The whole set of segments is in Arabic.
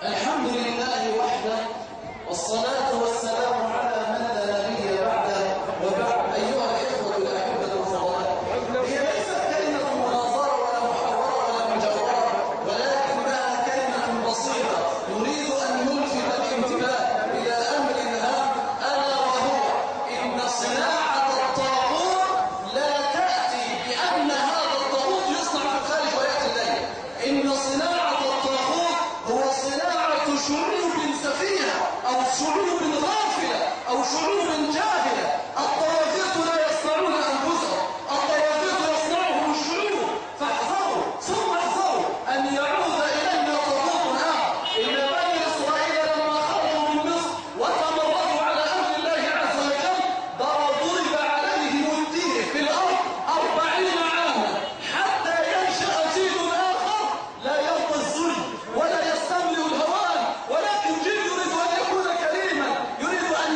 الحمد لله وحده والصلاة والسلام على من لا نبي بعده وبعد. أيها الإخوة الأحبة الفضلاء، هي ليست كلمة مناظرة ولا محاورة ولا مجاورة، ولكنها كلمة بسيطة نريد أن نلفت الانتباه إلى أمر هام، ألا وهو إن صناعة الطاغوت لا تأتي بأن هذا الطاغوت يصنع في الخارج ويأتي الليل. إن صناعة الطاغوت هو صناعة شعوب سفيهة أو شعوب غافلة أو شعوب جاهلة. الطواغيت لا يصنعون أنفسهم، الطواغيت يصنعهم الشعوب. فاحذروا ثم احذروا أن يعود إلينا طاغوت آخر. إن بني إسرائيل لما خرجوا من مصر وتمردوا على أمر الله عز وجل ضرب عليهم الدين في الأرض 40 عاما حتى ينشأ جيل آخر لا يرضى الذل ولا يستملئ الهوان، ولكن جيل يريد أن يكون كريما، يريد أن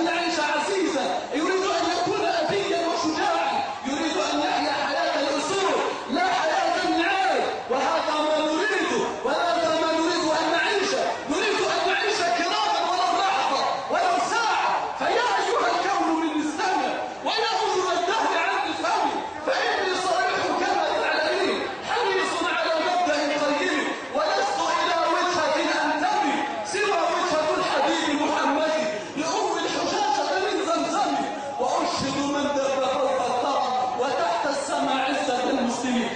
يعيش عزيزا، يريد أن يكون أبيا وشجاعا، يريد أن يحيا حياة الأسود لا حياة النعال. وهذا ما نريد، وهذا ما نريد أن نعيش. نريد أن نعيش كراما ولو لحظة ولو ساعة. فيا أيها الكون من استمع ويا أذن الدهر عن افهمي، فإني صريح كما تعلمين حريص على مبدأ قيم، ولست إلى وجهة أنتمي سوى وجهة الحبيب محمد لأم الحجاجة من زمزم. وأشهد من دب فوق الثرى وتحت السماء عزة المسلمين.